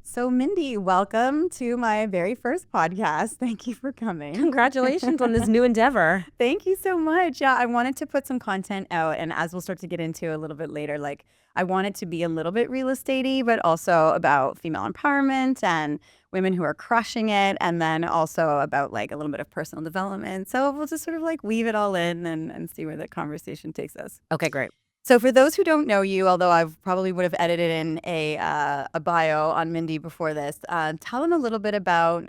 So, Mindy, welcome to my very first podcast. Thank you for coming. Congratulations on this new endeavor. Thank you so much. Yeah, I wanted to put some content out, and as we'll start to get into a little bit later, I want it to be a little bit real estatey, but also about female empowerment and women who are crushing it, and then also about a little bit of personal development. So we'll just sort of weave it all in and see where the conversation takes us. Okay, great. So for those who don't know you, although I probably would have edited in a bio on Mindy before this, tell them a little bit about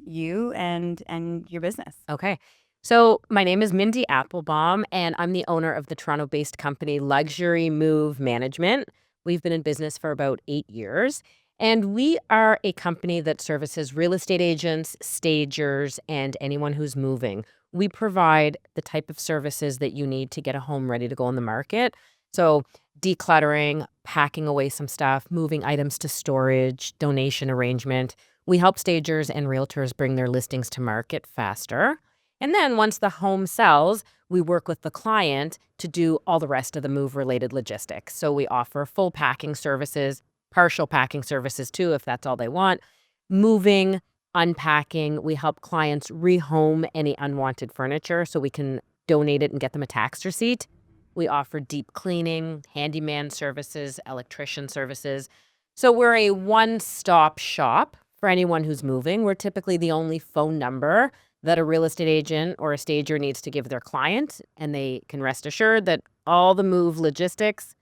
you and your business. Okay. So my name is Mindy Applebaum, and I'm the owner of the Toronto-based company Luxury Move Management. We've been in business for about 8 years, and we are a company that services real estate agents, stagers, and anyone who's moving. We provide the type of services that you need to get a home ready to go on the market. So decluttering, packing away some stuff, moving items to storage, donation arrangement. We help stagers and realtors bring their listings to market faster. And then once the home sells, we work with the client to do all the rest of the move-related logistics. So we offer full packing services, partial packing services too, if that's all they want. Moving, unpacking. We help clients rehome any unwanted furniture so we can donate it and get them a tax receipt. We offer deep cleaning, handyman services, electrician services. So we're a one-stop shop for anyone who's moving. We're typically the only phone number that a real estate agent or a stager needs to give their client, and they can rest assured that all the move logistics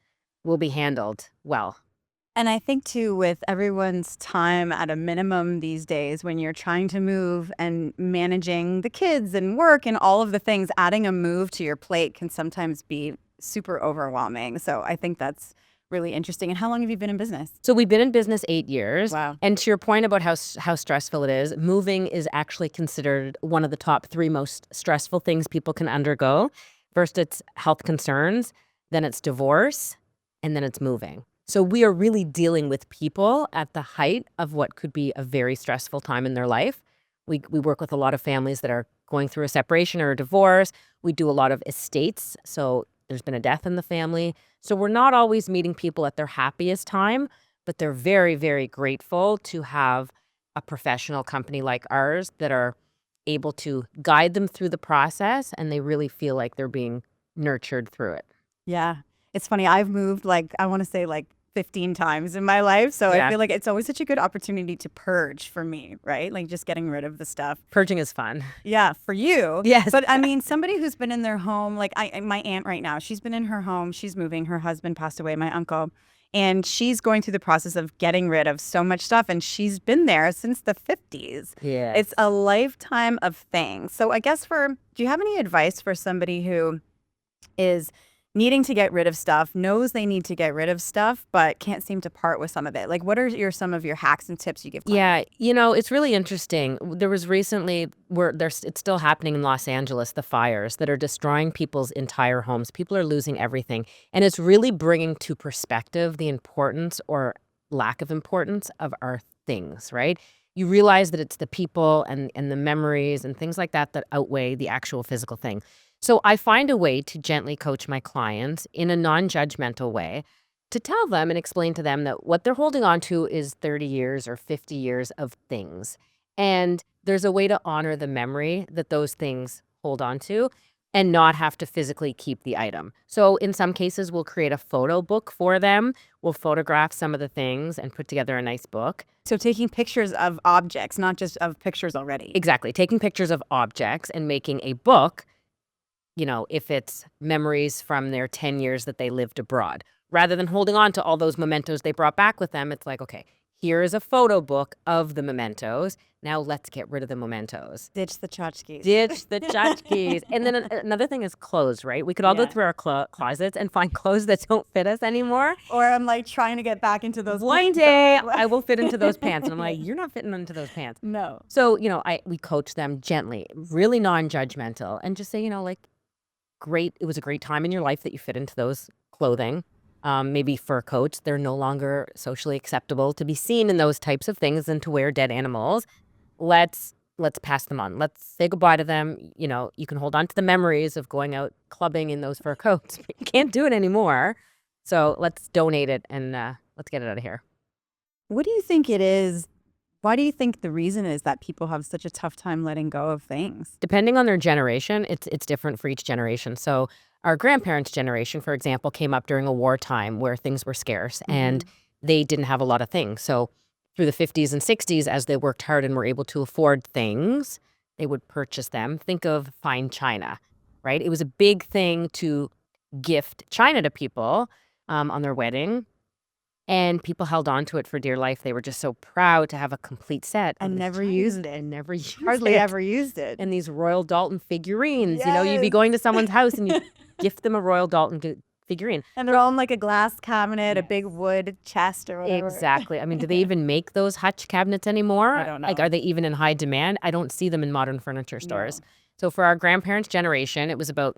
will be handled well. And I think too, with everyone's time at a minimum these days, when you're trying to move and managing the kids and work and all of the things, adding a move to your plate can sometimes be super overwhelming. So I think that's really interesting. And how long have you been in business? So we've been in business 8 years. Wow. And to your point about how stressful it is, moving is actually considered one of the top 3 most stressful things people can undergo. First, it's health concerns, then it's divorce, and then it's moving. So we are really dealing with people at the height of what could be a very stressful time in their life. We work with a lot of families that are going through a separation or a divorce. We do a lot of estates. So there's been a death in the family. So we're not always meeting people at their happiest time, but they're very, very grateful to have a professional company like ours that are able to guide them through the process, and they really feel like they're being nurtured through it. Yeah. It's funny. I've moved I want to say 15 times in my life. So I Yeah. feel like it's always such a good opportunity to purge for me, right? Like just getting rid of the stuff. Purging is fun. Yeah, for you. Yes. But I mean, somebody who's been in their home, my aunt right now, she's been in her home. She's moving. Her husband passed away, my uncle. And she's going through the process of getting rid of so much stuff. And she's been there since the 50s. Yeah. It's a lifetime of things. So I guess do you have any advice for somebody who is needing to get rid of stuff, knows they need to get rid of stuff, but can't seem to part with some of it? Like, what are some of your hacks and tips you give clients? Yeah, it's really interesting. There was recently it's still happening in Los Angeles, the fires that are destroying people's entire homes. People are losing everything. And it's really bringing to perspective the importance or lack of importance of our things, right? You realize that it's the people and the memories and things like that that outweigh the actual physical thing. So I find a way to gently coach my clients in a non-judgmental way to tell them and explain to them that what they're holding on to is 30 years or 50 years of things. And there's a way to honor the memory that those things hold on to and not have to physically keep the item. So in some cases, we'll create a photo book for them. We'll photograph some of the things and put together a nice book. So taking pictures of objects, not just of pictures already. Exactly. Taking pictures of objects and making a book, if it's memories from their 10 years that they lived abroad. Rather than holding on to all those mementos they brought back with them, it's like, okay, here is a photo book of the mementos. Now let's get rid of the mementos. Ditch the tchotchkes. Ditch the tchotchkes. And then another thing is clothes, right? We could all go Yeah. through our closets and find clothes that don't fit us anymore. Or I'm trying to get back into those. One day I will fit into those pants. And I'm like, you're not fitting into those pants. No. So, we coach them gently, really non-judgmental, and just say, great. It was a great time in your life that you fit into those clothing. Maybe fur coats. They're no longer socially acceptable to be seen in those types of things and to wear dead animals. Let's pass them on. Let's say goodbye to them. You can hold on to the memories of going out clubbing in those fur coats. But you can't do it anymore. So let's donate it and let's get it out of here. What do you think it is? Why do you think the reason is that people have such a tough time letting go of things? Depending on their generation, it's different for each generation. So our grandparents' generation, for example, came up during a wartime where things were scarce and Mhm. they didn't have a lot of things. So through the 50s and 60s, as they worked hard and were able to afford things, they would purchase them. Think of fine china, right? It was a big thing to gift china to people on their wedding. And people held on to it for dear life. They were just so proud to have a complete set of And this never china used it. and never used Hardly it. ever used it. And these Royal Dalton figurines, you'd be Yes. going to someone's house and you gift them a Royal Dalton figurine. And they're all in like a glass cabinet, a Yes. big wood chest or whatever. Exactly. I mean, do they even make those hutch cabinets anymore? I don't Like, know. are they even in high demand? I don't see them in modern furniture stores. No. So for our grandparents' generation, it was about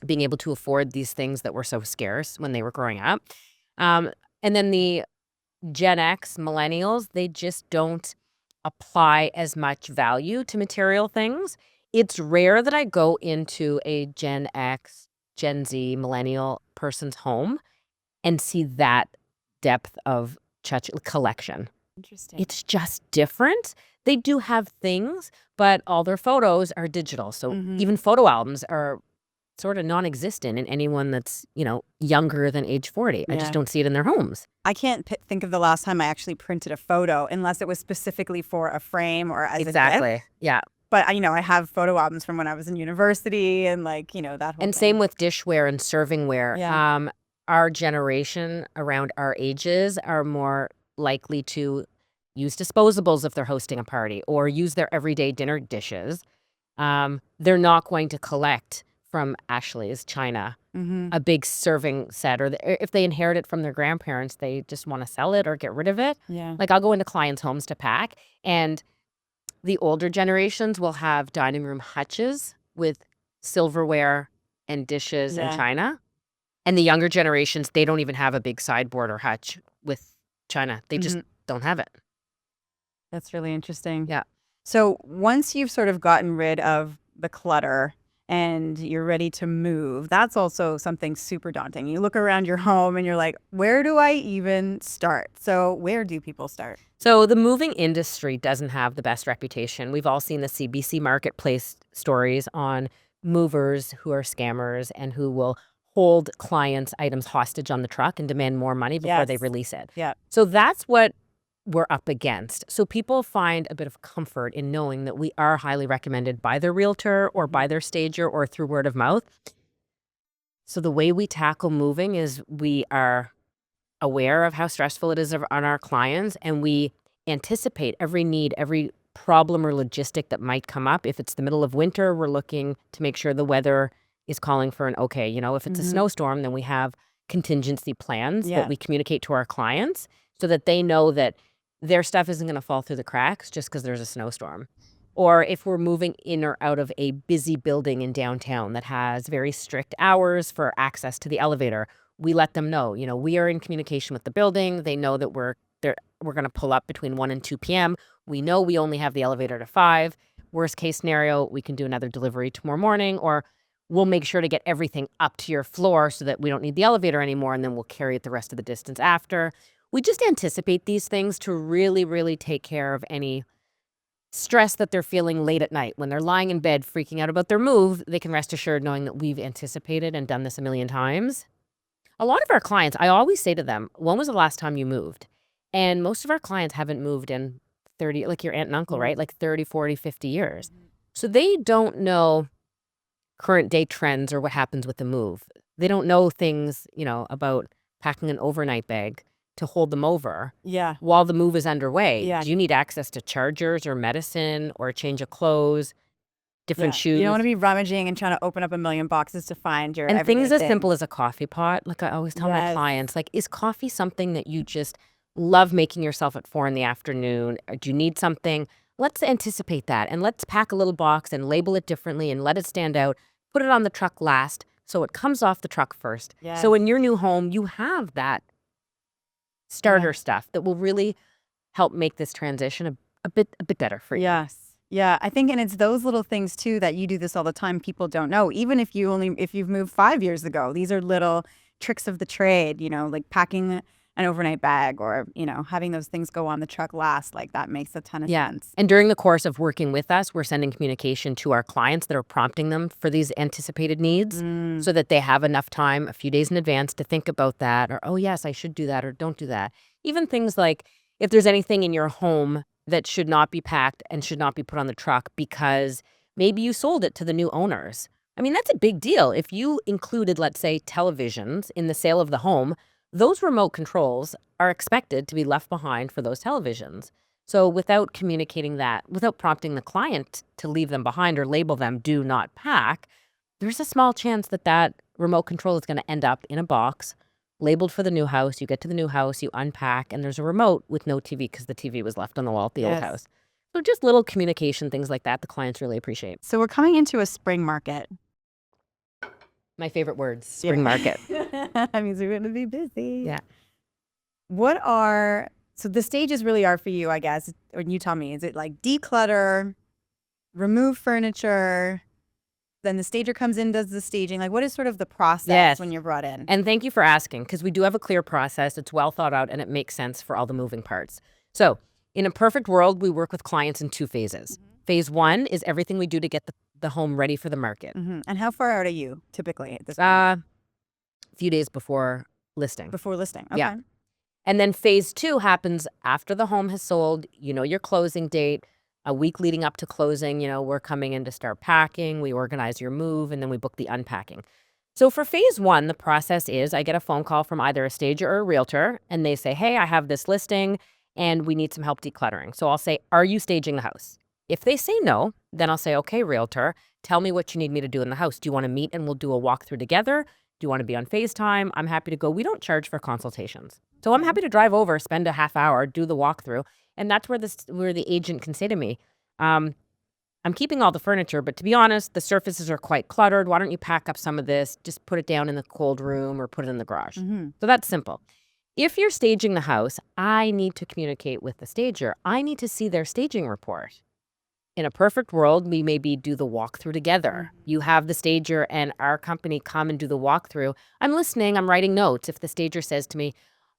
being able to afford these things that were so scarce when they were growing up. Um, and then the Gen X millennials, they just don't apply as much value to material things. It's rare that I go into a Gen X, Gen Z, millennial person's home and see that depth of collection. Interesting. It's just different. They do have things, but all their photos are digital. So Mhm. even photo albums are sort of non-existent in anyone that's, younger than age 40. I just Yeah. don't see it in their homes. I can't think of the last time I actually printed a photo unless it was specifically for a frame or as a gift. Exactly. Yeah. But I have photo albums from when I was in university and that whole And thing. same with dishware and servingware. Yeah. Our generation around our ages are more likely to use disposables if they're hosting a party or use their everyday dinner dishes. They're not going to collect from Ashley's China Mhm. a big serving set, or if they inherit it from their grandparents, they just want to sell it or get rid of it. Yeah. Like I'll go into clients' homes to pack, and the older generations will have dining room hutches with silverware and dishes and Yeah. china. And the younger generations, they don't even have a big sideboard or hutch with china. They just Mhm. don't have it. That's really interesting. Yeah. So once you've sort of gotten rid of the clutter and you're ready to move, that's also something super daunting. You look around your home and you're like, where do I even start? So where do people start? So the moving industry doesn't have the best reputation. We've all seen the CBC Marketplace stories on movers who are scammers and who will hold clients' items hostage on the truck and demand more money before they Yes. release it. Yeah. So that's what we're up against. So people find a bit of comfort in knowing that we are highly recommended by their realtor or by their stager or through word of mouth. So the way we tackle moving is we are aware of how stressful it is on our clients, and we anticipate every need, every problem or logistic that might come up. If it's the middle of winter, we're looking to make sure the weather is calling for an okay. If it's a Mhm. snowstorm, then we have contingency plans that Yeah. we communicate to our clients so that they know that their stuff isn't going to fall through the cracks just because there's a snowstorm. Or if we're moving in or out of a busy building in downtown that has very strict hours for access to the elevator, we let them know, we are in communication with the building. They know that we're going to pull up between 1 and 2 p.m. We know we only have the elevator to 5. Worst case scenario, we can do another delivery tomorrow morning, or we'll make sure to get everything up to your floor so that we don't need the elevator anymore, and then we'll carry it the rest of the distance after. We just anticipate these things to really, really take care of any stress that they're feeling late at night. When they're lying in bed freaking out about their move, they can rest assured knowing that we've anticipated and done this a million times. A lot of our clients, I always say to them, when was the last time you moved? And most of our clients haven't moved in 30, like your aunt and uncle, right? Like 30, 40, 50 years. So they don't know current day trends or what happens with the move. They don't know things, about packing an overnight bag to hold them over Yeah. while the move is underway. Yeah. Do you need access to chargers or medicine or a change of clothes, different Yeah. shoes? You don't want to be rummaging and trying to open up a million boxes to find your And everyday things as thing. simple as a coffee pot. Like I always tell my Yes. clients, like, is coffee something that you just love making yourself at 4 in the afternoon? Or do you need something? Let's anticipate that and let's pack a little box and label it differently and let it stand out. Put it on the truck last so it comes off the truck first. So in Yes. your new home, you have that starter stuff that will really help make this transition a bit better for you. Yes. Yeah, I think, and it's those little things too that you do this all the time. People don't know. Even if you've moved 5 years ago, these are little tricks of the trade. Like packing an overnight bag or, having those things go on the truck last, like that makes a ton of Yeah. sense. And during the course of working with us, we're sending communication to our clients that are prompting them for these anticipated needs so that they have enough time a few days in advance to think about that or, oh, yes, I should do that or don't do that. Even things like if there's anything in your home that should not be packed and should not be put on the truck because maybe you sold it to the new owners. I mean, that's a big deal. If you included, let's say, televisions in the sale of the home, those remote controls are expected to be left behind for those televisions. So without communicating that, without prompting the client to leave them behind or label them do not pack, there's a small chance that that remote control is going to end up in a box labeled for the new house. You get to the new house, you unpack, and there's a remote with no TV because the TV was left on the wall at the old Yes. house. So just little communication things like that the clients really appreciate. So we're coming into a spring market. My favorite words, spring market. That means we're going to be busy. Yeah. So the stages really are for you, I guess, or you tell me, is it like declutter, remove furniture, then the stager comes in, does the staging? Like what is sort of the process Yes. when you're brought in? And thank you for asking because we do have a clear process. It's well thought out and it makes sense for all the moving parts. So in a perfect world, we work with clients in 2 phases. Phase 1 is everything we do to get the home ready for the market. And how far out are you typically at this point? A few days before listing. Before listing. Okay. Yeah. And then phase 2 happens after the home has sold, your closing date, a week leading up to closing, we're coming in to start packing, we organize your move, and then we book the unpacking. So for phase 1, the process is I get a phone call from either a stager or a realtor, and they say, hey, I have this listing, and we need some help decluttering. So I'll say, are you staging the house? If they say no, then I'll say, okay, realtor, tell me what you need me to do in the house. Do you want to meet and we'll do a walkthrough together? Do you want to be on FaceTime? I'm happy to go. We don't charge for consultations. So I'm happy to drive over, spend a half hour, do the walkthrough. And that's where the agent can say to me, I'm keeping all the furniture, but to be honest, the surfaces are quite cluttered. Why don't you pack up some of this, just put it down in the cold room or put it in the garage? So that's simple. If you're staging the house, I need to communicate with the stager. I need to see their staging report. In a perfect world, we maybe do the walkthrough together. You have the stager and our company come and do the walkthrough. I'm listening, I'm writing notes. If the stager says to me,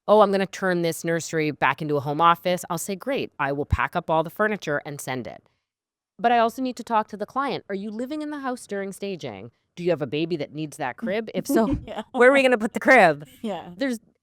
oh, I'm going to turn this nursery back into a home office, I'll say, great, I will pack up all the furniture and send it. But I also need to talk to the client. Are you living in the house during staging? Do you have a baby that needs that crib? If so, where are we going to put the crib? Yeah.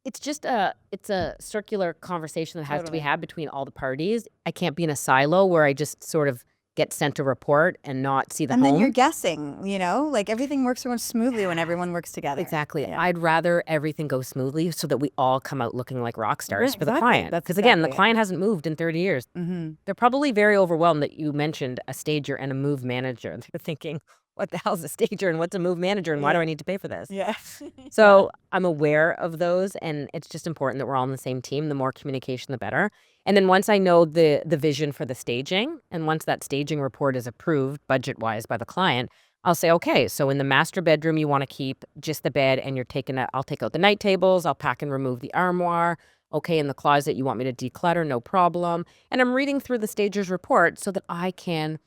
It's a circular conversation that has to be Totally. had between all the parties. I can't be in a silo where I just sort of get sent a report and not see the And home. then you're guessing, like everything works so smoothly when everyone works together. Exactly. Yeah. I'd rather everything go smoothly so that we all come out looking like rock stars Right, for the exactly. client. That's Because again, the exactly it. client hasn't moved in 30 years. They're probably very overwhelmed that you mentioned a stager and a move manager. They're thinking, what the hell's a stager and what's a move manager and why do I need to pay for this? Yeah. So I'm aware of those, and it's just important that we're all on the same team. The more communication, the better. And then once I know the vision for the staging, and once that staging report is approved budget-wise by the client, I'll say, okay, so in the master bedroom, you want to keep just the bed, and I'll take out the night tables, I'll pack and remove the armoire. Okay, in the closet, you want me to declutter, no problem. And I'm reading through the stager's report so that I can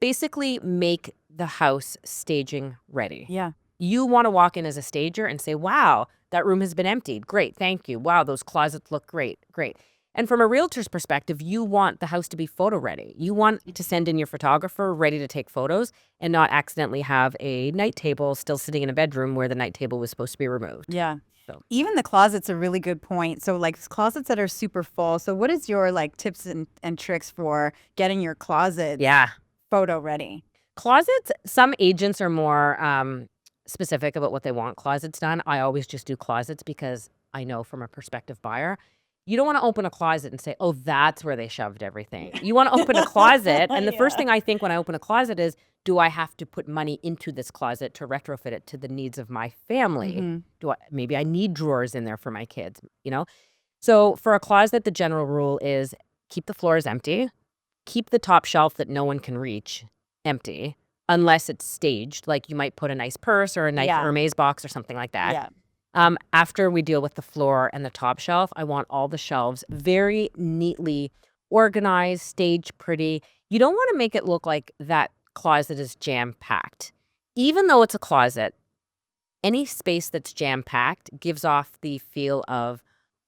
basically make the house staging ready. Yeah. You want to walk in as a stager and say, wow, that room has been emptied. Great, thank you. Wow, those closets look great, great. And from a realtor's perspective, you want the house to be photo ready. You want to send in your photographer ready to take photos and not accidentally have a night table still sitting in a bedroom where the night table was supposed to be removed. Yeah. So. Even the closet's a really good point. So like closets that are super full. So what is your tips and tricks for getting your closet photo ready? Closets, some agents are more specific about what they want closets done. I always just do closets because I know from a prospective buyer, you don't want to open a closet and say, oh, that's where they shoved everything. You want to open a closet. And the first thing I think when I open a closet is, do I have to put money into this closet to retrofit it to the needs of my family? Maybe I need drawers in there for my kids, So for a closet, the general rule is keep the floors empty, keep the top shelf that no one can reach empty, unless it's staged. Like you might put a nice purse or a nice Hermes box or something like that. Yeah. After we deal with the floor and the top shelf, I want all the shelves very neatly organized, staged pretty. You don't want to make it look like that closet is jam-packed. Even though it's a closet, any space that's jam-packed gives off the feel of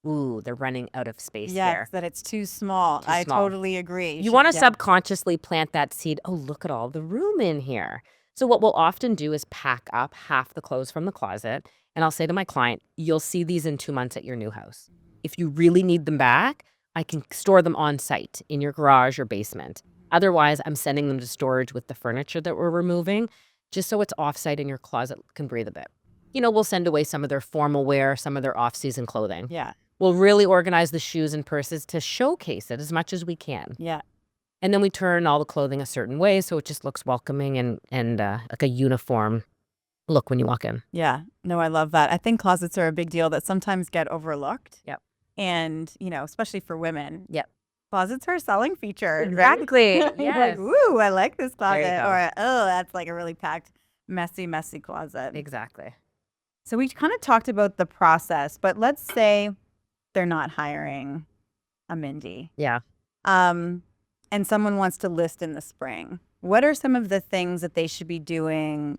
ooh, they're running out of space Yes, there. that it's too small. Too I small. totally agree. You want to Yeah. subconsciously plant that seed. Oh, look at all the room in here. So, what we'll often do is pack up half the clothes from the closet. And I'll say to my client, you'll see these in 2 months at your new house. If you really need them back, I can store them on site in your garage or basement. Otherwise, I'm sending them to storage with the furniture that we're removing, just so it's offsite and your closet can breathe a bit. We'll send away some of their formal wear, some of their off-season clothing. Yeah. We'll really organize the shoes and purses to showcase it as much as we can. Yeah. And then we turn all the clothing a certain way so it just looks welcoming and like a uniform look when you walk in. Yeah. No, I love that. I think closets are a big deal that sometimes get overlooked. Yep. And, especially for women, Yep. closets are a selling feature. Exactly. You're like, Yes. woo, I like this There you closet. go. Or, oh, that's like a really packed, messy closet. Exactly. So we kind of talked about the process, but let's say they're not hiring a Mindy. Yeah. And someone wants to list in the spring. What are some of the things that they should be doing,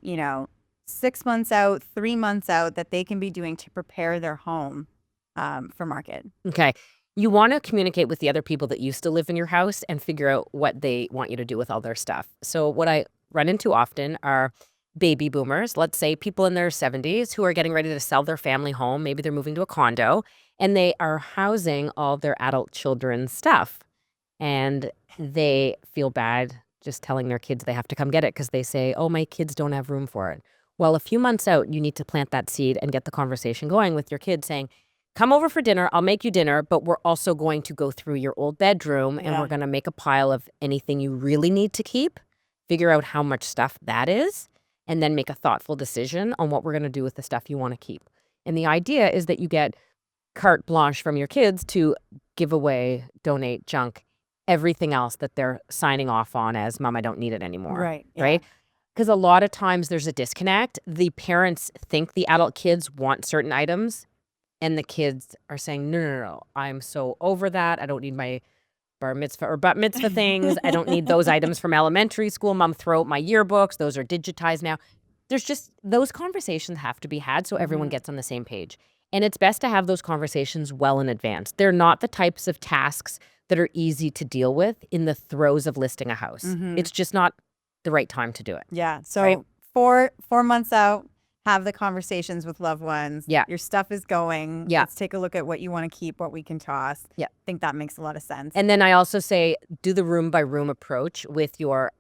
6 months out, 3 months out, that they can be doing to prepare their home for market? Okay. You want to communicate with the other people that used to live in your house and figure out what they want you to do with all their stuff. So what I run into often are baby boomers, let's say people in their 70s who are getting ready to sell their family home. Maybe they're moving to a condo and they are housing all their adult children's stuff. And they feel bad just telling their kids they have to come get it because they say, oh, my kids don't have room for it. Well, a few months out, you need to plant that seed and get the conversation going with your kids saying, come over for dinner. I'll make you dinner, but we're also going to go through your old bedroom and Yeah. we're going to make a pile of anything you really need to keep, figure out how much stuff that is, and then make a thoughtful decision on what we're going to do with the stuff you want to keep. And the idea is that you get carte blanche from your kids to give away, donate, junk, everything else that they're signing off on as, Mom, I don't need it anymore. Right. Yeah. Right? Because a lot of times there's a disconnect. The parents think the adult kids want certain items, and the kids are saying, no, I'm so over that. I don't need my bar mitzvah or bat mitzvah things. I don't need those items from elementary school. Mom, throw out my yearbooks. Those are digitized now. There's just, those conversations have to be had so everyone gets on the same page. And it's best to have those conversations well in advance. They're not the types of tasks that are easy to deal with in the throes of listing a house. It's just not the right time to do it. Yeah. So Right. 4 months out, have the conversations with loved ones. Yeah. Your stuff is going. Yeah. Let's take a look at what you want to keep, what we can toss. Yeah. I think that makes a lot of sense. And then I also say, do the room by room approach with your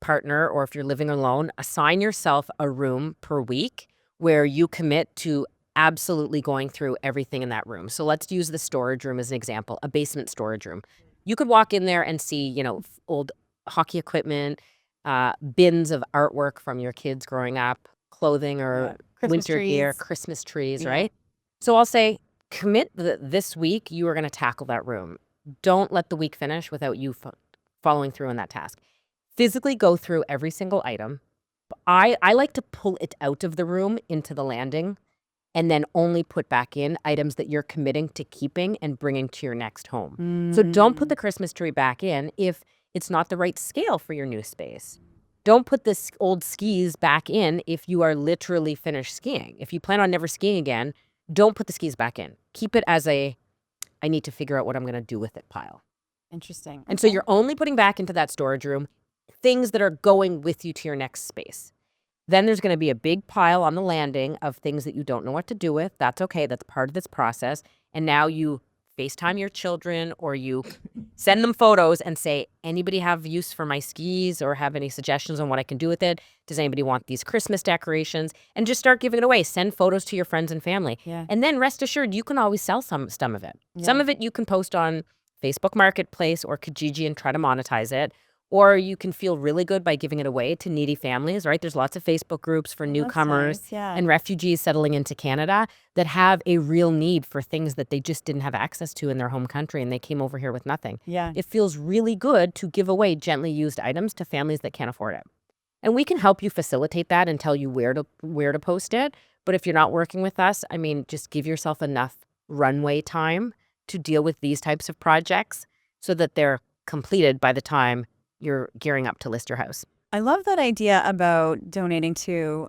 partner, or if you're living alone, assign yourself a room per week where you commit to absolutely going through everything in that room. So let's use the storage room as an example, a basement storage room. You could walk in there and see, old hockey equipment, bins of artwork from your kids growing up, clothing or Christmas winter gear, trees. Christmas trees, Yeah. right? So I'll say, commit this week, you are going to tackle that room. Don't let the week finish without you following through on that task. Physically go through every single item. I like to pull it out of the room into the landing and then only put back in items that you're committing to keeping and bringing to your next home. So don't put the Christmas tree back in if it's not the right scale for your new space. Don't put this old skis back in if you are literally finished skiing. If you plan on never skiing again, don't put the skis back in. Keep it as I need to figure out what I'm going to do with it pile. Interesting. And so you're only putting back into that storage room things that are going with you to your next space. Then there's going to be a big pile on the landing of things that you don't know what to do with. That's okay. That's part of this process. And now you FaceTime your children or you send them photos and say, anybody have use for my skis or have any suggestions on what I can do with it? Does anybody want these Christmas decorations? And just start giving it away. Send photos to your friends and family. Yeah. And then rest assured, you can always sell some of it. Yeah. Some of it you can post on Facebook Marketplace or Kijiji and try to monetize it. Or you can feel really good by giving it away to needy families, right? There's lots of Facebook groups for newcomers Nice. Yeah. and refugees settling into Canada that have a real need for things that they just didn't have access to in their home country and they came over here with nothing. Yeah. It feels really good to give away gently used items to families that can't afford it. And we can help you facilitate that and tell you where to post it. But if you're not working with us, I mean, just give yourself enough runway time to deal with these types of projects so that they're completed by the time you're gearing up to list your house. I love that idea about donating to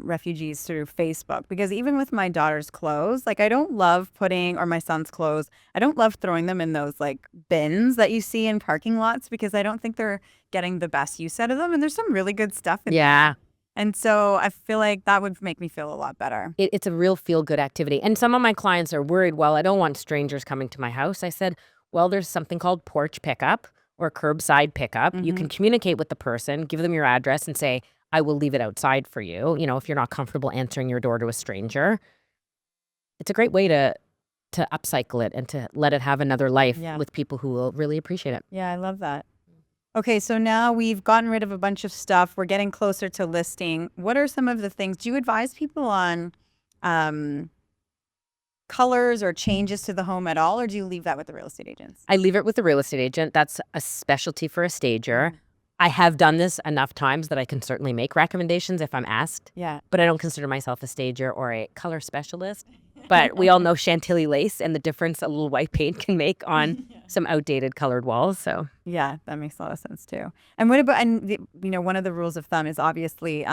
refugees through Facebook, because even with my daughter's clothes, like I don't love putting, or my son's clothes, I don't love throwing them in those like bins that you see in parking lots, because I don't think they're getting the best use out of them. And there's some really good stuff in Yeah. there. And so I feel like that would make me feel a lot better. It's a real feel-good activity. And some of my clients are worried, well, I don't want strangers coming to my house. I said, well, there's something called porch pickup or curbside pickup. You Hmm. can communicate with the person, give them your address and say, I will leave it outside for you. You know, if you're not comfortable answering your door to a stranger, it's a great way to upcycle it and to let it have another life Yeah. with people who will really appreciate it. Yeah, I love that. Okay, so now we've gotten rid of a bunch of stuff. We're getting closer to listing. What are some of the things? Do you advise people on um, colors or changes to the home at all, or do you leave that with the real estate agents? I leave it with the real estate agent. That's a specialty for a stager. Mhm. I have done this enough times that I can certainly make recommendations if I'm asked, Yeah. but I don't consider myself a stager or a color specialist. But we all know Chantilly lace and the difference a little white paint can make on Yeah. some outdated colored walls. So Yeah, that makes a lot of sense too. And what about, and one of the rules of thumb is obviously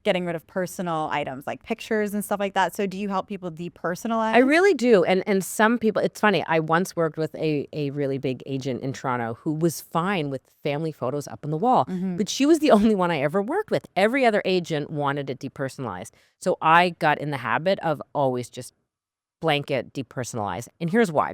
getting rid of personal items like pictures and stuff like that. So do you help people depersonalize? I really do. And some people, it's funny. I once worked with a really big agent in Toronto who was fine with family photos up on the wall, Hmm. but she was the only one I ever worked with. Every other agent wanted it depersonalized. So I got in the habit of always just blanket depersonalize. And here's why.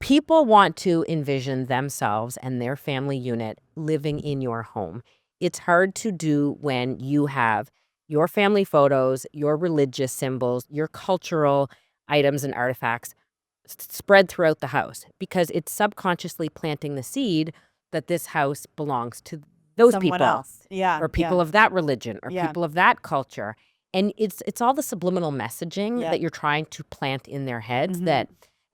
People want to envision themselves and their family unit living in your home. It's hard to do when you have your family photos, your religious symbols, your cultural items and artifacts spread throughout the house because it's subconsciously planting the seed that this house belongs to those Someone people else. Yeah. or Yeah. people of that religion or Yeah. people of that culture. And it's all the subliminal messaging Yeah. that you're trying to plant in their heads Hmm.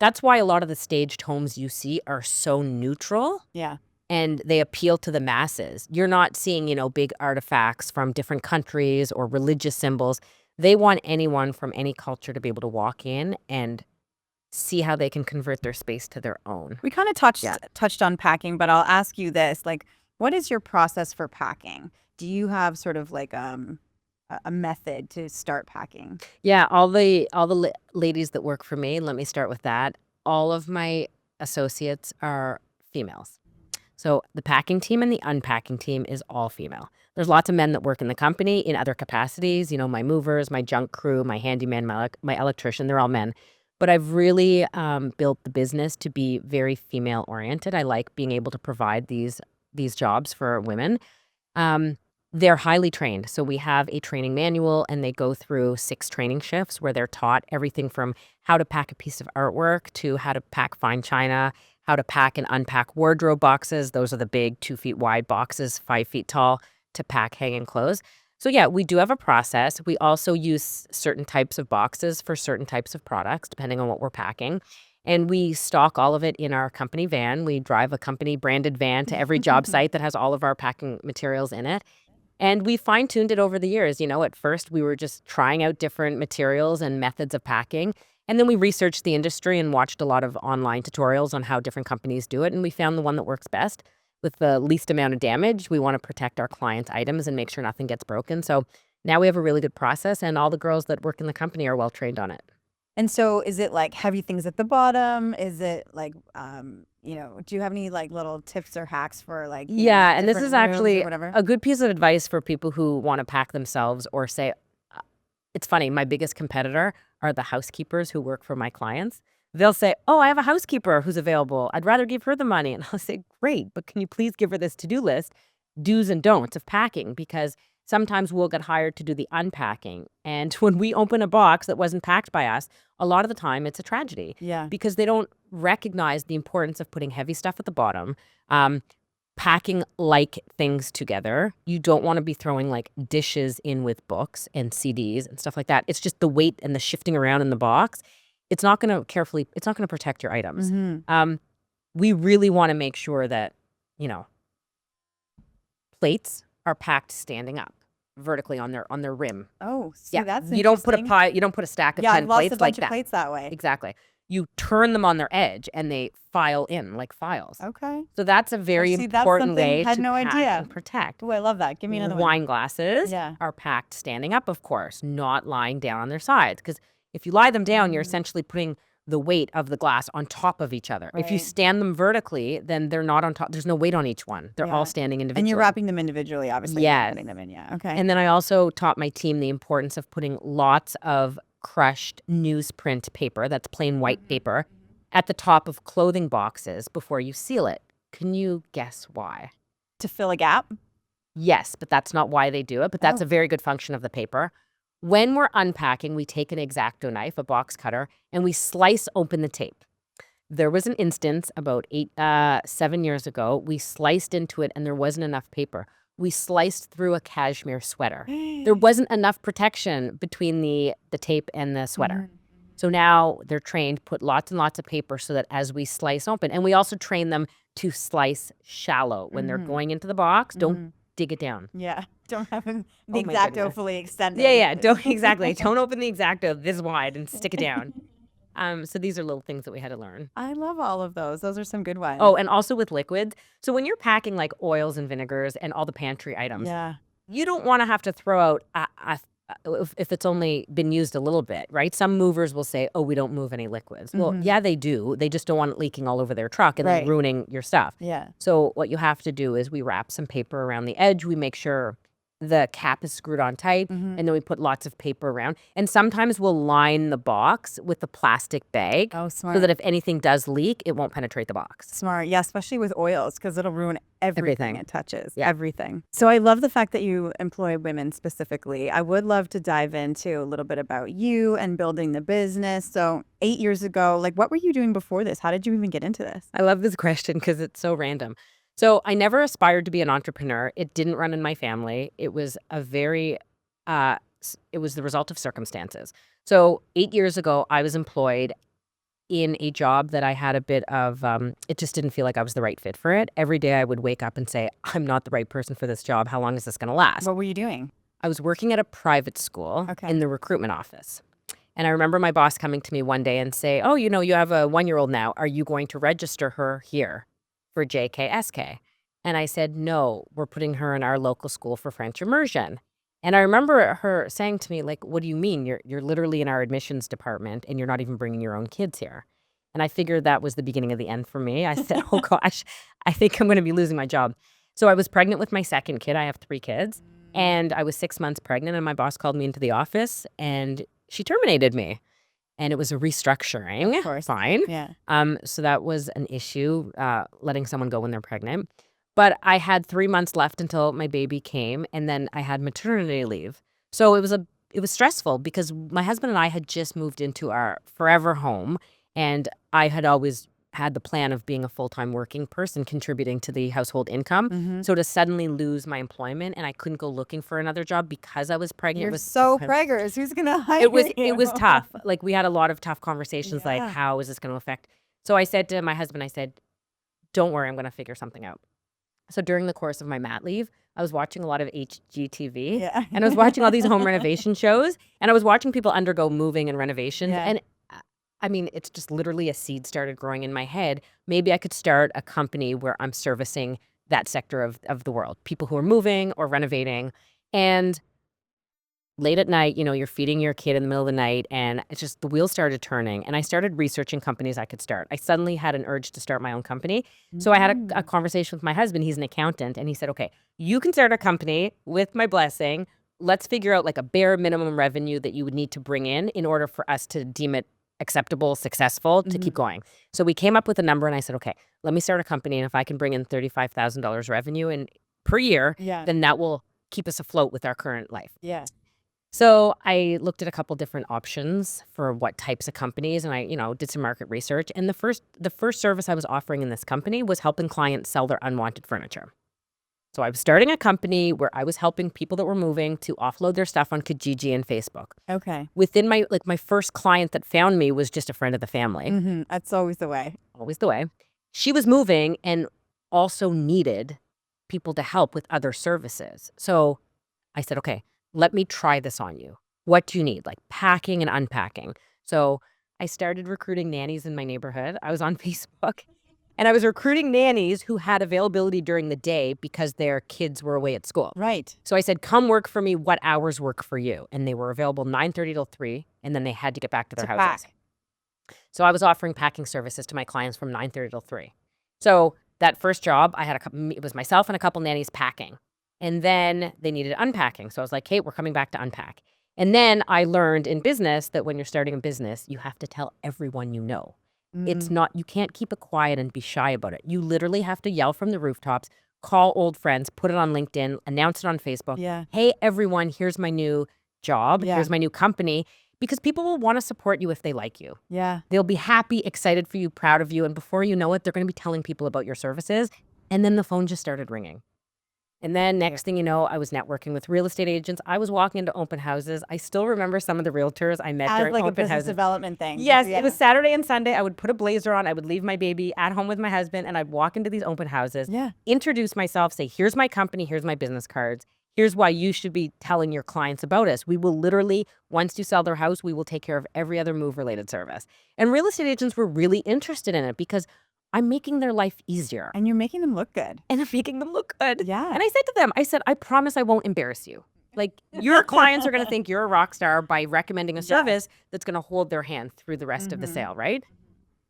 that's why a lot of the staged homes you see are so neutral Yeah. and they appeal to the masses. You're not seeing, big artifacts from different countries or religious symbols. They want anyone from any culture to be able to walk in and see how they can convert their space to their own. We kind of touched Yeah. touched on packing, but I'll ask you this: like, what is your process for packing? Do you have sort of like a method to start packing? Yeah, all the ladies that work for me, let me start with that. All of my associates are females. So the packing team and the unpacking team is all female. There's lots of men that work in the company in other capacities, my movers, my junk crew, my handyman, my electrician, they're all men. But I've really built the business to be very female oriented. I like being able to provide these jobs for women. Um, they're highly trained. So we have a training manual and they go through 6 training shifts where they're taught everything from how to pack a piece of artwork to how to pack fine china, how to pack and unpack wardrobe boxes. Those are the big 2 feet wide boxes, 5 feet tall to pack hanging clothes. So yeah, we do have a process. We also use certain types of boxes for certain types of products, depending on what we're packing. And we stock all of it in our company van. We drive a company branded van to every job site that has all of our packing materials in it. And we fine-tuned it over the years. At first we were just trying out different materials and methods of packing. And then we researched the industry and watched a lot of online tutorials on how different companies do it. And we found the one that works best with the least amount of damage. We want to protect our clients' items and make sure nothing gets broken. So now we have a really good process and all the girls that work in the company are well trained on it. And so is it like heavy things at the bottom? Is it like, do you have any like little tips or hacks for like, Yeah, and this different is rooms actually or whatever? a good piece of advice for people who want to pack themselves or say, it's funny, my biggest competitor are the housekeepers who work for my clients. They'll say, oh, I have a housekeeper who's available. I'd rather give her the money. And I'll say, great, but can you please give her this to-do list, do's and don'ts of packing? Because sometimes we'll get hired to do the unpacking. And when we open a box that wasn't packed by us, a lot of the time it's a tragedy Yeah. because they don't recognize the importance of putting heavy stuff at the bottom. Packing like things together. You don't want to be throwing like dishes in with books and CDs and stuff like that. It's just the weight and the shifting around in the box. It's not going to protect your items. Hmm. We really want to make sure that, plates are packed standing up vertically on their rim. Oh, see, Yeah. that's You don't put a interesting. You don't put a stack of Yeah, 10 I've lost a plates like bunch of that. plates that way. Exactly. you turn them on their edge and they file in like files. Okay. So that's a very see, that's important something way had to no pack idea. and protect. Oh, I love that. Give me another one. Wine glasses Yeah. are packed standing up, of course, not lying down on their sides. Because if you lie them down, you're essentially putting the weight of the glass on top of each other. If you Right. stand them vertically, then they're not on top. There's no weight on each one. They're all Yeah. standing individually. And you're wrapping them individually, obviously. You're not Yes. putting them in. Yeah. Okay. And then I also taught my team the importance of putting lots of crushed newsprint paper, that's plain white paper, at the top of clothing boxes before you seal it. Can you guess why? to fill a gap. Yes, but that's not why they do it, but that's Oh. a very good function of the paper. When we're unpacking, we take an X-Acto knife, a box cutter, and we slice open the tape. There was an instance about 7 years ago. We sliced into it and there wasn't enough paper. We sliced through a cashmere sweater. There wasn't enough protection between the tape and the sweater. So now they're trained, put lots and lots of paper so that as we slice open, and we also train them to slice shallow when they're going into the box. Don't dig it down. Yeah. Don't have the Oh my X-Acto goodness. fully extended. Yeah, don't exactly. Don't open the X-Acto this wide and stick it down. So these are little things that we had to learn. I love all of those. Those are some good ones. Oh, and also with liquids. So when you're packing like oils and vinegars and all the pantry items, yeah. you don't want to have to throw out if it's only been used a little bit, right? Some movers will say, oh, we don't move any liquids. Well, yeah, they do. They just don't want it leaking all over their truck and then Right. ruining your stuff. Yeah. So what you have to do is we wrap some paper around the edge. We make sure the cap is screwed on tight, and then we put lots of paper around. And sometimes we'll line the box with the plastic bag Oh, smart. so that if anything does leak, it won't penetrate the box. Smart. Yeah, especially with oils because it'll ruin everything Everything. it touches. Yeah. Everything. So I love the fact that you employ women specifically. I would love to dive into a little bit about you and building the business. So 8 years ago, like what were you doing before this? How did you even get into this? I love this question because it's so random. So I never aspired to be an entrepreneur. It didn't run in my family. It was it was the result of circumstances. So 8 years ago, I was employed in a job that I had a bit of, it just didn't feel like I was the right fit for it. Every day I would wake up and say, I'm not the right person for this job. How long is this going to last? What were you doing? I was working at a private school Okay. in the recruitment office. And I remember my boss coming to me one day and say, oh, you have a 1-year-old now. Are you going to register her here for JKSK? And I said, no, we're putting her in our local school for French immersion. And I remember her saying to me, like, what do you mean? You're literally in our admissions department and you're not even bringing your own kids here. And I figured that was the beginning of the end for me. I said, oh gosh, I think I'm going to be losing my job. So I was pregnant with my second kid. I have 3 kids. And I was 6 months pregnant and my boss called me into the office and she terminated me. And it was a restructuring. Of course. Fine. Yeah. So that was an issue, letting someone go when they're pregnant. But I had 3 months left until my baby came, and then I had maternity leave. So it was stressful because my husband and I had just moved into our forever home, and I had always had the plan of being a full-time working person contributing to the household income. So to suddenly lose my employment and I couldn't go looking for another job because I was pregnant. You're it was so preggers. Who's gonna hire it was you? it was tough. Like we had a lot of tough conversations like Yeah. how is this going to affect. So I said to my husband, I said, don't worry, I'm going to figure something out. So during the course of my mat leave, I was watching a lot of HGTV Yeah. and I was watching all these home renovation shows and I was watching people undergo moving and renovations. Yeah. And I mean, it's just literally a seed started growing in my head. Maybe I could start a company where I'm servicing that sector of the world, people who are moving or renovating. And late at night, you're feeding your kid in the middle of the night and it's just the wheels started turning and I started researching companies I could start. I suddenly had an urge to start my own company. So I had a conversation with my husband. He's an accountant and he said, okay, you can start a company with my blessing. Let's figure out like a bare minimum revenue that you would need to bring in order for us to deem it acceptable, successful to keep going. So we came up with a number and I said, okay, let me start a company. And if I can bring in $35,000 revenue per year, Yeah. then that will keep us afloat with our current life. Yeah. So I looked at a couple different options for what types of companies and I, did some market research. And the first service I was offering in this company was helping clients sell their unwanted furniture. So I was starting a company where I was helping people that were moving to offload their stuff on Kijiji and Facebook. Okay. Within my first client that found me was just a friend of the family. That's always the way. Always the way. She was moving and also needed people to help with other services. So I said, okay, let me try this on you. What do you need? Like packing and unpacking. So I started recruiting nannies in my neighborhood. I was on Facebook and I was recruiting nannies who had availability during the day because their kids were away at school. Right. So I said, come work for me. What hours work for you? And they were available 9:30 till 3, and then they had to get back to their houses. Pack. So I was offering packing services to my clients from 9:30 till 3. So that first job, I had it was myself and a couple nannies packing. And then they needed unpacking. So I was like, hey, we're coming back to unpack. And then I learned in business that when you're starting a business, you have to tell everyone you know. It's not, you can't keep it quiet and be shy about it. You literally have to yell from the rooftops, call old friends, put it on LinkedIn, announce it on Facebook. Yeah. Hey, everyone, here's my new job. Yeah. Here's my new company. Because people will want to support you if they like you. Yeah. They'll be happy, excited for you, proud of you. And before you know it, they're going to be telling people about your services. And then the phone just started ringing. And then next thing you know, I was networking with real estate agents. I was walking into open houses. I still remember some of the realtors I met As during like a open business houses. development thing. Yes, Yeah. it was Saturday and Sunday. I would put a blazer on. I would leave my baby at home with my husband, and I'd walk into these open houses, Yeah. introduce myself, say, here's my company, here's my business cards. Here's why you should be telling your clients about us. We will literally, once you sell their house, we will take care of every other move-related service. And real estate agents were really interested in it because I'm making their life easier. And you're making them look good. And I'm making them look good. Yeah. And I said to them, I promise I won't embarrass you. Like, your clients are going to think you're a rock star by recommending a service that's going to hold their hand through the rest of the sale, right?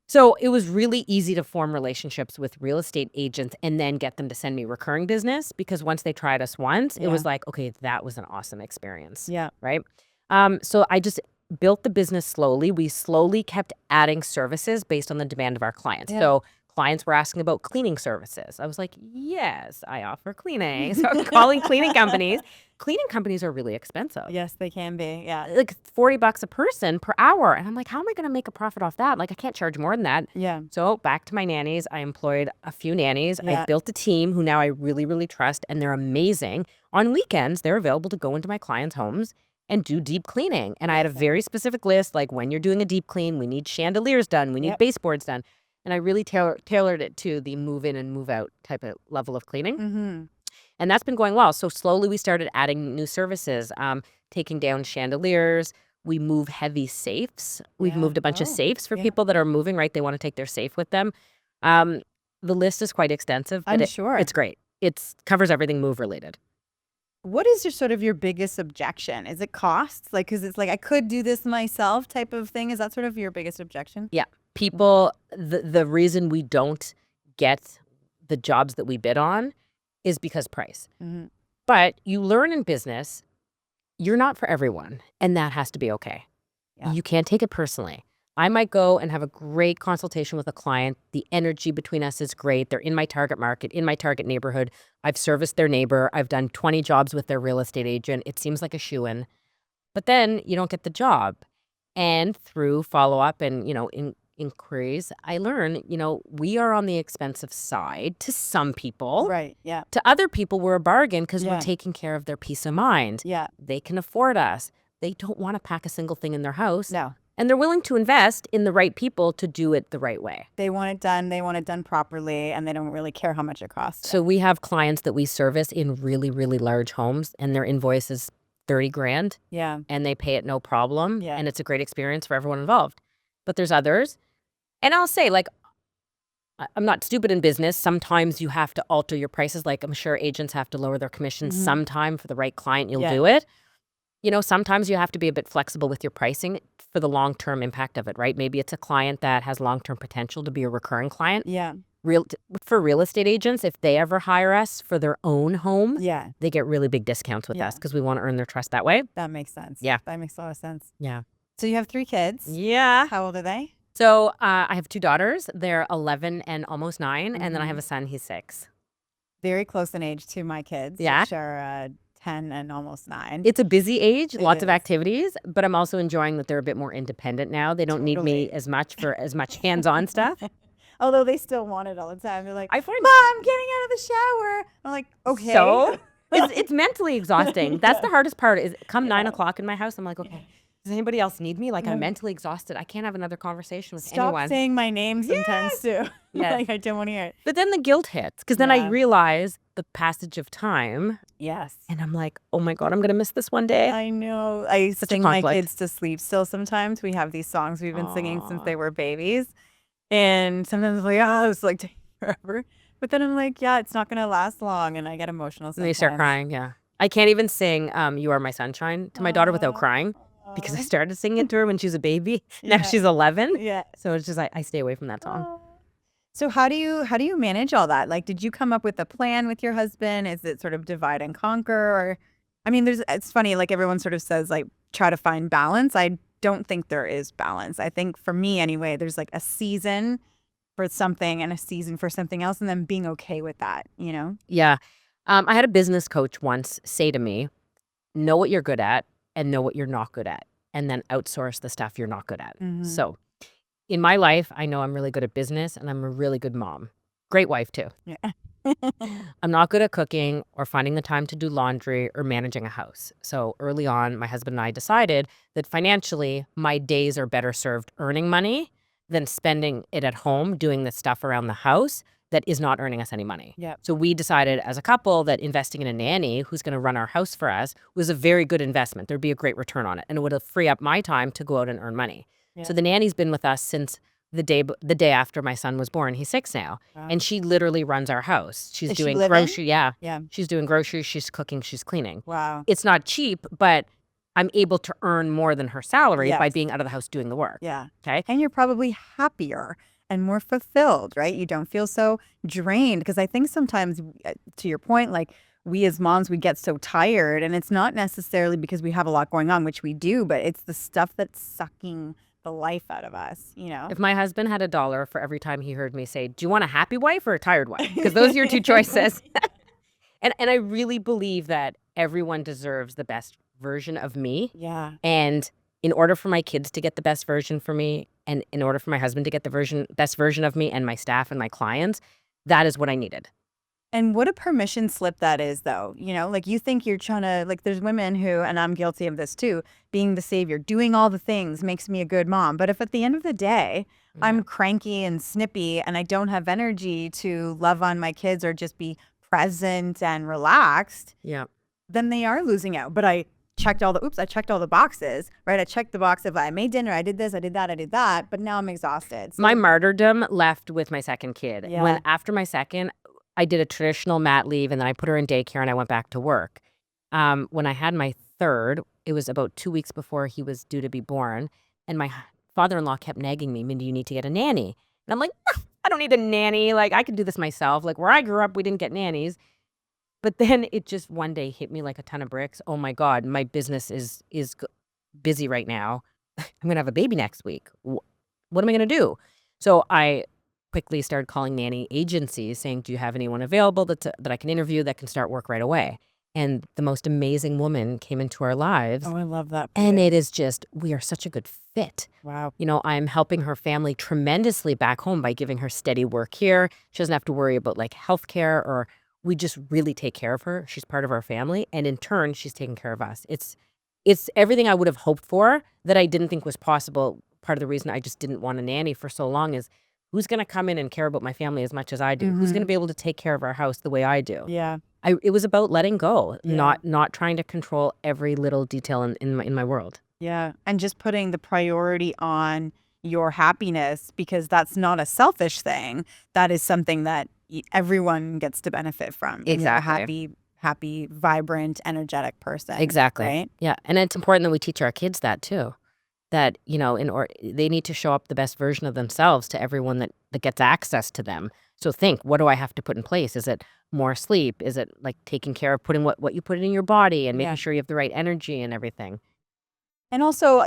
So it was really easy to form relationships with real estate agents and then get them to send me recurring business, because once they tried us once, it was like, okay, that was an awesome experience. Yeah. Right. So I just built the business slowly. We slowly kept adding services based on the demand of our clients. Yeah. So clients were asking about cleaning services. I was like, yes, I offer cleaning. So I'm calling cleaning companies. Cleaning companies are really expensive. Yes, they can be. Yeah. Like $40 a person per hour. And I'm like, how am I going to make a profit off that? Like, I can't charge more than that. Yeah. So back to my nannies. I employed a few nannies. Yeah. I built a team who now I really, really trust, and they're amazing. On weekends, they're available to go into my clients' homes and do deep cleaning. And I had a very specific list, like, when you're doing a deep clean, we need chandeliers done, we need baseboards done. And I really tailored it to the move in and move out type of level of cleaning. Mm-hmm. And that's been going well. So slowly we started adding new services, taking down chandeliers. We move heavy safes. We've moved a bunch of safes for people that are moving, right? They want to take their safe with them. The list is quite extensive. But I'm sure. It's great. It covers everything move related. What is your biggest objection? Is it costs? Like, because it's like, I could do this myself type of thing. Is that sort of your biggest objection? Yeah. People, the reason we don't get the jobs that we bid on is because price. Mm-hmm. But you learn in business, you're not for everyone, and that has to be okay. Yeah. You can't take it personally. I might go and have a great consultation with a client. The energy between us is great. They're in my target market, in my target neighborhood. I've serviced their neighbor. I've done 20 jobs with their real estate agent. It seems like a shoo-in. But then you don't get the job. And through follow-up and, inquiries, I learn, we are on the expensive side to some people. Right. Yeah. To other people, we're a bargain because Yeah. we're taking care of their peace of mind. Yeah. They can afford us. They don't want to pack a single thing in their house. No. And they're willing to invest in the right people to do it the right way. They want it done. They want it done properly, and they don't really care how much it costs. So we have clients that we service in really, really large homes, and their invoice is 30 grand, Yeah. and they pay it no problem. Yeah. And it's a great experience for everyone involved. But there's others. And I'll say, like, I'm not stupid in business. Sometimes you have to alter your prices. Like, I'm sure agents have to lower their commissions sometime for the right client. You'll do it. Sometimes you have to be a bit flexible with your pricing for the long-term impact of it, right? Maybe it's a client that has long-term potential to be a recurring client. Yeah. For real estate agents, if they ever hire us for their own home, Yeah. they get really big discounts with Yeah. us because we want to earn their trust that way. That makes sense. Yeah. That makes a lot of sense. Yeah. So you have 3 kids. Yeah. How old are they? So I have 2 daughters. They're 11 and almost 9. And then I have a son. He's 6. Very close in age to my kids. Yeah. Which are 10 and almost 9. It's a busy age, lots of is. activities, but I'm also enjoying that they're a bit more independent now. They don't need me as much for as much hands-on stuff. Although they still want it all the time. They're like, I find Mom, getting out of the shower. I'm like, okay. So it's mentally exhausting. That's the hardest part is come 9 o'clock in my house. I'm like, okay. Does anybody else need me? Like, I'm Yeah. mentally exhausted. I can't have another conversation with Stop anyone. saying my name sometimes too. Yes. Like I don't want to hear it. But then the guilt hits because then I Yeah. realize the passage of time Yes. and I'm like, oh my God, I'm going to miss this one day. I know. I Such a sing my conflict. kids to sleep still sometimes. We have these songs we've been singing since Aw. they were babies. And sometimes I'm like, oh, it's like taking forever. But then I'm like, yeah, it's not going to last long. And I get emotional And sometimes. they start crying. Yeah. I can't even sing You Are My Sunshine to my daughter without Aw. crying because I started singing it to her when she was a baby. Now Yeah. she's 11. Yeah. So it's just, I stay away from that song. Aw. So how do you manage all that? Like, did you come up with a plan with your husband? Is it sort of divide and conquer? Or, I mean, it's funny, like everyone sort of says, like, try to find balance. I don't think there is balance. I think for me anyway, there's like a season for something and a season for something else, and then being okay with that, you know? Yeah. I had a business coach once say to me, know what you're good at and know what you're not good at, and then outsource the stuff you're not good at. Mhm. So in my life, I know I'm really good at business and I'm a really good mom. Great wife, too. Yeah. I'm not good at cooking or finding the time to do laundry or managing a house. So early on, my husband and I decided that financially, my days are better served earning money than spending it at home doing the stuff around the house that is not earning us any money. Yep. So we decided as a couple that investing in a nanny who's going to run our house for us was a very good investment. There'd be a great return on it, and it would free up my time to go out and earn money. Yeah. So the nanny's been with us since the day after my son was born. He's 6 now. Wow. And she literally runs our house. She's Does she doing live in? grocery. Yeah. Yeah. She's doing groceries. She's cooking. She's cleaning. Wow. It's not cheap, but I'm able to earn more than her salary by Yes. being out of the house doing the work. Yeah. Okay. And you're probably happier and more fulfilled, right? You don't feel so drained. Because I think sometimes, to your point, like we as moms, we get so tired, and it's not necessarily because we have a lot going on, which we do, but it's the stuff that's sucking the life out of us, you know? If my husband had $1 for every time he heard me say, do you want a happy wife or a tired wife? Because those are your two choices. And I really believe that everyone deserves the best version of me. Yeah. And in order for my kids to get the best version for me, and in order for my husband to get the best version of me and my staff and my clients, that is what I needed. And what a permission slip that is, though. You know, like you think you're trying to, like, there's women who, and I'm guilty of this too, being the savior, doing all the things makes me a good mom. But if at the end of the day, I'm cranky and snippy and I don't have energy to love on my kids or just be present and relaxed, Yeah. then they are losing out. But I checked all the boxes, right? I checked the box of I made dinner, I did this, I did that, but now I'm exhausted. So My martyrdom left with my second kid. Yeah. When after my second, I did a traditional mat leave and then I put her in daycare and I went back to work. When I had my third, it was about 2 weeks before he was due to be born. And my father-in-law kept nagging me, Mindy, you need to get a nanny. And I'm like, I don't need a nanny. Like, I can do this myself. Like, where I grew up, we didn't get nannies. But then it just one day hit me like a ton of bricks. Oh my God, my business is busy right now. I'm going to have a baby next week. What am I going to do? So I quickly started calling nanny agencies saying, do you have anyone available that I can interview that can start work right away? And the most amazing woman came into our lives. Oh, I love that. And it is just, we are such a good fit. Wow. You know, I'm helping her family tremendously back home by giving her steady work here. She doesn't have to worry about like healthcare, or we just really take care of her. She's part of our family. And in turn, she's taking care of us. It's everything I would have hoped for that I didn't think was possible. Part of the reason I just didn't want a nanny for so long is, who's going to come in and care about my family as much as I do? Who's going to be able to take care of our house the way I do? Yeah. It was about letting go, Yeah. not trying to control every little detail in my world. Yeah. And just putting the priority on your happiness, because that's not a selfish thing. That is something that everyone gets to benefit from. And you're a Exactly. happy, vibrant, energetic person. Exactly. Right? Yeah. And it's important that we teach our kids that too. That, you know, they need to show up the best version of themselves to everyone that gets access to them. So think, what do I have to put in place? Is it more sleep? Is it like taking care of putting what you put in your body and making Yeah. sure you have the right energy and everything? And also,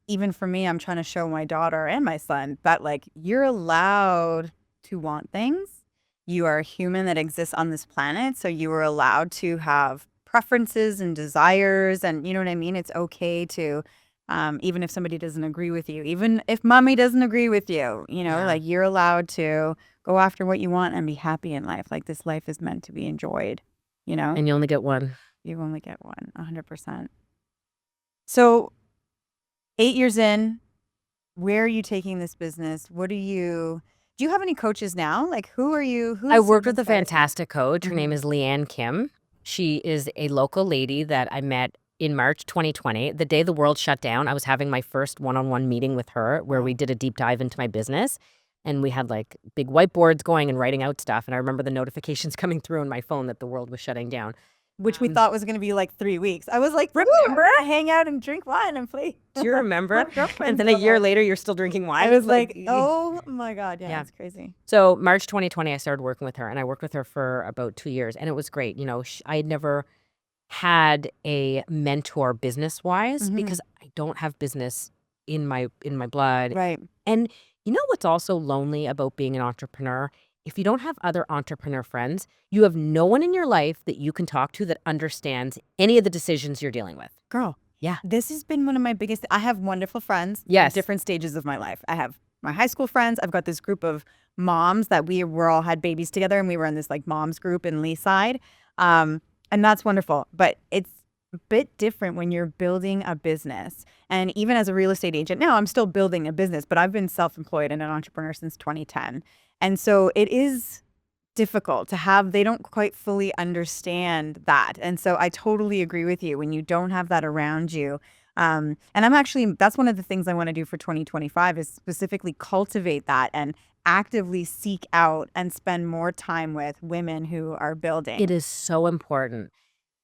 even for me, I'm trying to show my daughter and my son that, like, you're allowed to want things. You are a human that exists on this planet. So you are allowed to have preferences and desires. And you know what I mean? It's okay to, even if somebody doesn't agree with you, even if mommy doesn't agree with you, you know, Yeah. like you're allowed to go after what you want and be happy in life. Like this life is meant to be enjoyed, you know? And you only get one. You only get one, 100%. So 8 years in, where are you taking this business? Do you have any coaches now? Like, I who's worked you've with a inspired you? fantastic coach. Her name Mhm. is Leanne Kim. She is a local lady that I met in March 2020. The day the world shut down, I was having my first one-on-one meeting with her where we Wow. did a deep dive into my business. And we had like big whiteboards going and writing out stuff. And I remember the notifications coming through on my phone that the world was shutting down. Which we Um, thought was gonna be like 3 weeks. I was like, "Woo, I'm remember? gonna hang out and drink wine and play Do you remember? with And girlfriends then a all year night." later, you're still drinking I wine. was It's like, like, "Oh my god, yeah, yeah. it's crazy." So March 2020, I started working with her, and I worked with her for about 2 years, and it was great. I had never had a mentor business wise Mhm. because I don't have business in my blood. Right. And you know what's also lonely about being an entrepreneur? If you don't have other entrepreneur friends, you have no one in your life that you can talk to that understands any of the decisions you're dealing with. Girl, Yeah. this has been one of my biggest I have wonderful friends at Yes. different stages of my life. I have my high school friends. I've got this group of moms that we were all had babies together, and we were in this like moms group in Leaside. And that's wonderful. But it's a bit different when you're building a business. And even as a real estate agent now, I'm still building a business, but I've been self-employed and an entrepreneur since 2010. And so it is difficult to have they don't quite fully understand that. And so I totally agree with you when you don't have that around you. And I'm actually that's one of the things I want to do for 2025 is specifically cultivate that and actively seek out and spend more time with women who are It building. is so important.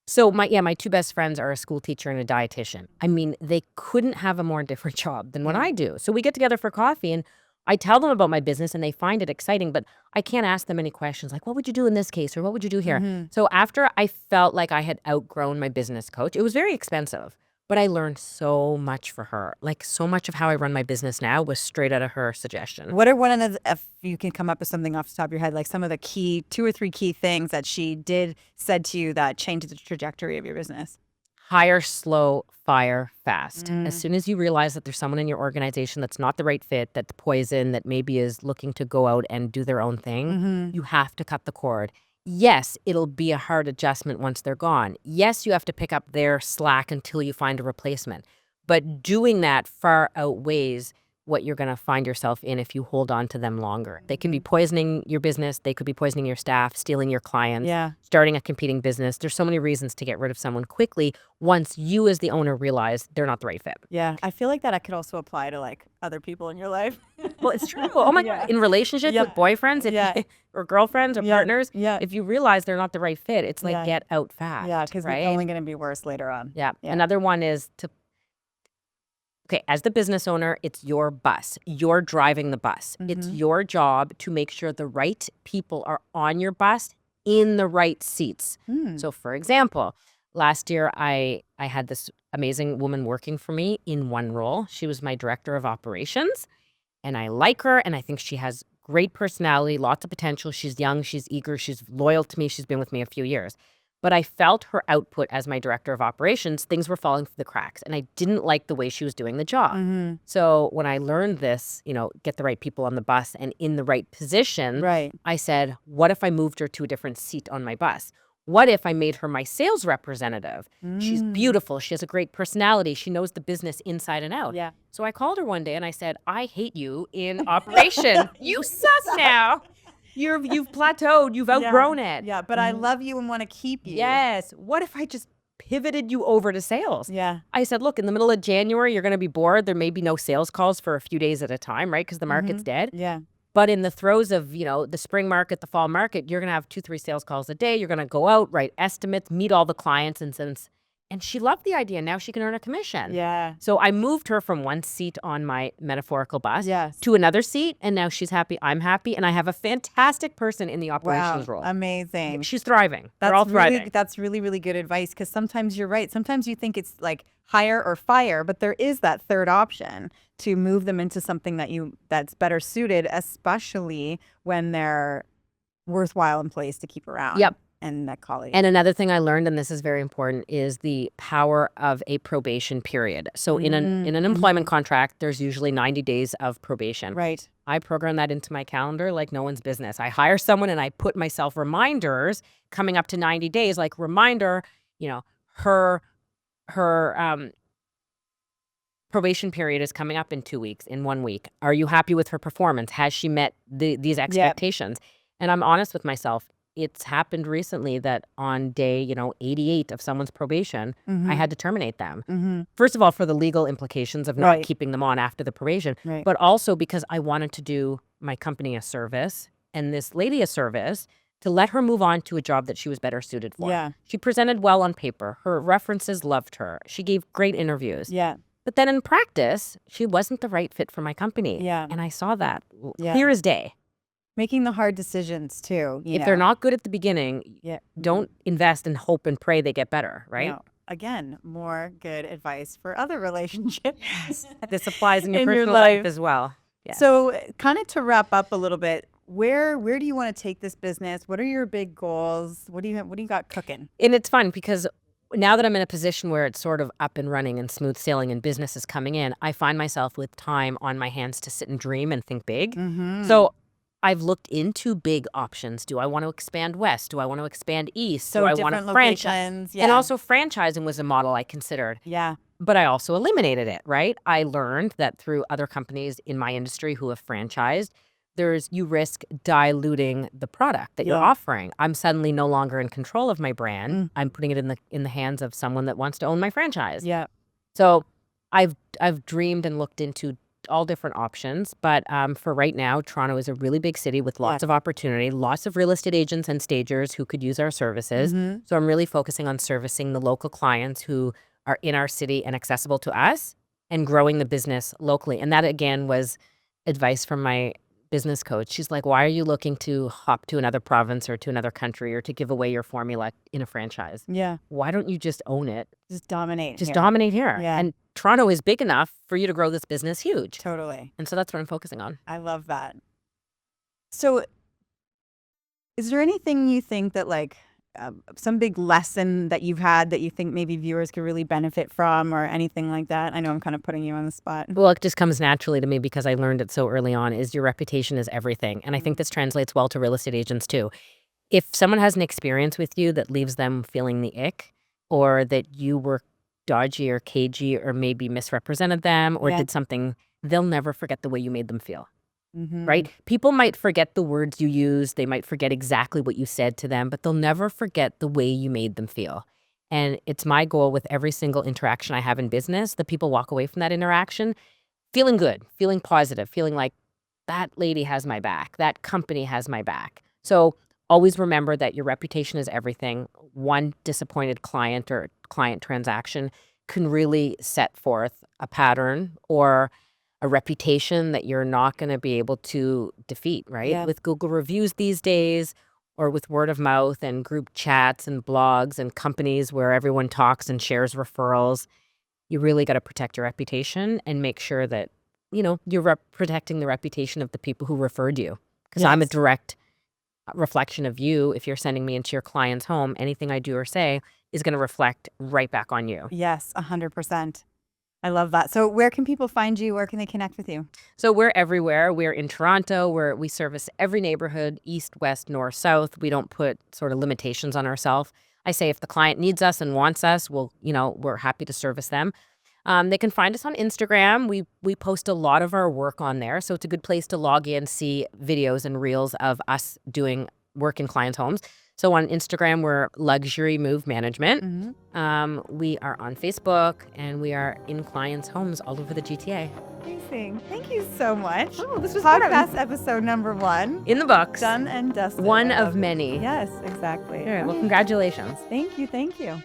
So my two best friends are a school teacher and a dietitian. I mean, they couldn't have a more different job than what Yeah. I do. So we get together for coffee and I tell them about my business and they find it exciting, but I can't ask them any questions like, what would you do in this case? Or what would you do here? Hmm. So after I felt like I had outgrown my business coach, it was very expensive, but I learned so much for her. Like so much of how I run my business now was straight out of her suggestion. What are one of the, if you can come up with something off the top of your head, like some of the key 2 or 3 key things that she said to you that changed the trajectory of your business? Hire slow, fire fast. As Mm. soon as you realize that there's someone in your organization that's not the right fit, that's poison, that maybe is looking to go out and do their own thing, Hmm. you have to cut the cord. Yes, it'll be a hard adjustment once they're gone. Yes, you have to pick up their slack until you find a replacement. But doing that far outweighs what you're going to find yourself in if you hold on to them longer. They can be poisoning your business, they could be poisoning your staff, stealing your clients, Yeah. starting a competing business. There's so many reasons to get rid of someone quickly once you as the owner realize they're not the right fit. Yeah, I feel like that I could also apply to, like, other people in your life. Well, it's true. Oh my God. Yeah. In relationships with Yeah. boyfriends Yeah. or girlfriends or Yeah. partners, Yeah. if you realize they're not the right fit, it's like Yeah. get out fast, Yeah, 'cause it's right? only gonna be worse later on. Yeah. Yeah. Another one is to okay, as the business owner, it's your bus. You're driving the bus. It's Mhm. your job to make sure the right people are on your bus in the right seats. Mm. So, for example, last year I had this amazing woman working for me in one role. She was my director of operations, and I like her, and I think she has great personality, lots of potential. She's young, she's eager, she's loyal to me. She's been with me a few years. But I felt her output as my director of operations, things were falling through the cracks, and I didn't like the way she was doing the job. Mhm. So when I learned this, get the right people on the bus and in the right position, Right. I said, what if I moved her to a different seat on my bus? What if I made her my sales representative? She's Mm. beautiful. She has a great personality. She knows the business inside and out. Yeah. So I called her one day and I said, I hate you in operation. You suck now. You've plateaued. You've Yeah. outgrown it. Yeah, but I love you and wanna keep you. Yes. What if I just pivoted you over to sales? Yeah. I said, look, in the middle of January, you're going to be bored. There may be no sales calls for a few days at a time, right? Because the market's Mhm. dead. Yeah. But in the throes of, the spring market, the fall market, you're going to have 2, 3 sales calls a day. You're going to go out, write estimates, meet all the clients. And she loved the idea. Now she can earn a commission. Yeah. So I moved her from one seat on my metaphorical bus Yes. to another seat. And now she's happy. I'm happy. And I have a fantastic person in the Wow. operations role. Amazing. She's thriving. They're all thriving. That's really, really good advice because sometimes you're right. Sometimes you think it's like hire or fire, but there is that third option to move them into something that's better suited, especially when they're worthwhile employees to keep around. Yep. And that colleague. And another thing I learned, and this is very important, is the power of a probation period. So in an employment contract, there's usually 90 days of probation. Right. I program that into my calendar like no one's business. I hire someone and I put myself reminders coming up to 90 days, like reminder, her probation period is coming up in 2 weeks, in 1 week. Are you happy with her performance? Has she met these expectations? And I'm honest with myself. It's happened recently that on day, 88 of someone's probation, I had to terminate them. First of all, for the legal implications of not keeping them on after the probation, but also because I wanted to do my company a service and this lady a service to let her move on to a job that she was better suited for. Yeah. She presented well on paper. Her references loved her. She gave great interviews. Yeah. But then in practice, she wasn't the right fit for my company. Yeah. And I saw that clear as day. Making the hard decisions too. If they're not good at the beginning, don't invest and hope and pray they get better, right? No. Again, more good advice for other relationships. This applies in your In your personal life. life as well. Yeah. So kind of to wrap up a little bit, where do you want to take this business? What are your big goals? What do you got cooking? And it's fun because now that I'm in a position where it's sort of up and running and smooth sailing and business is coming in, I find myself with time on my hands to sit and dream and think big. So I've looked into big options. Do I want to expand west? Do I want to expand east? So Do I want different to franchise? locations. Yeah. And also franchising was a model I considered. Yeah. But I also eliminated it, right? I learned that through other companies in my industry who have franchised, you risk diluting the product that you're offering. I'm suddenly no longer in control of my brand. I'm putting it in the hands of someone that wants to own my franchise. Yeah. So I've dreamed and looked into all different options, but for right now, Toronto is a really big city with lots of opportunity, lots of real estate agents and stagers who could use our services. So I'm really focusing on servicing the local clients who are in our city and accessible to us and growing the business locally. And that, again, was advice from my business coach. She's like, why are you looking to hop to another province or to another country or to give away your formula in a franchise? Yeah. Why don't you just own it? Just dominate. Just here. dominate here. Yeah. And Toronto is big enough for you to grow this business huge. Totally. And so that's what I'm focusing on. I love that. So is there anything you think that some big lesson that you've had that you think maybe viewers could really benefit from or anything like that? I know I'm kind of putting you on the spot. Well, it just comes naturally to me because I learned it so early on, is your reputation is everything. And I think this translates well to real estate agents too. If someone has an experience with you that leaves them feeling the ick, or that you were dodgy or cagey or maybe misrepresented them or did something, they'll never forget the way you made them feel. Right? People might forget the words you used. They might forget exactly what you said to them, but they'll never forget the way you made them feel. And it's my goal with every single interaction I have in business that people walk away from that interaction feeling good, feeling positive, feeling like that lady has my back, that company has my back. So always remember that your reputation is everything. One disappointed client or client transaction can really set forth a pattern or a reputation that you're not going to be able to defeat, right? Yeah. With Google reviews these days, or with word of mouth and group chats and blogs and companies where everyone talks and shares referrals, you really got to protect your reputation and make sure that, you're protecting the reputation of the people who referred you. Because I'm a direct reflection of you. If you're sending me into your client's home, anything I do or say is going to reflect right back on you. Yes, 100%. I love that. So where can people find you? Where can they connect with you? So we're everywhere. We're in Toronto, where we service every neighborhood, east, west, north, south. We don't put sort of limitations on ourselves. I say if the client needs us and wants us, we're happy to service them. They can find us on Instagram. We post a lot of our work on there. So it's a good place to log in, see videos and reels of us doing work in clients' homes. So on Instagram, we're Luxury Move Management. We are on Facebook, and we are in clients' homes all over the GTA. Amazing. Thank you so much. Oh, this was podcast episode number 1. In the books. Done and dusted. One of many. Yes, exactly. All right, well, congratulations. Thank you.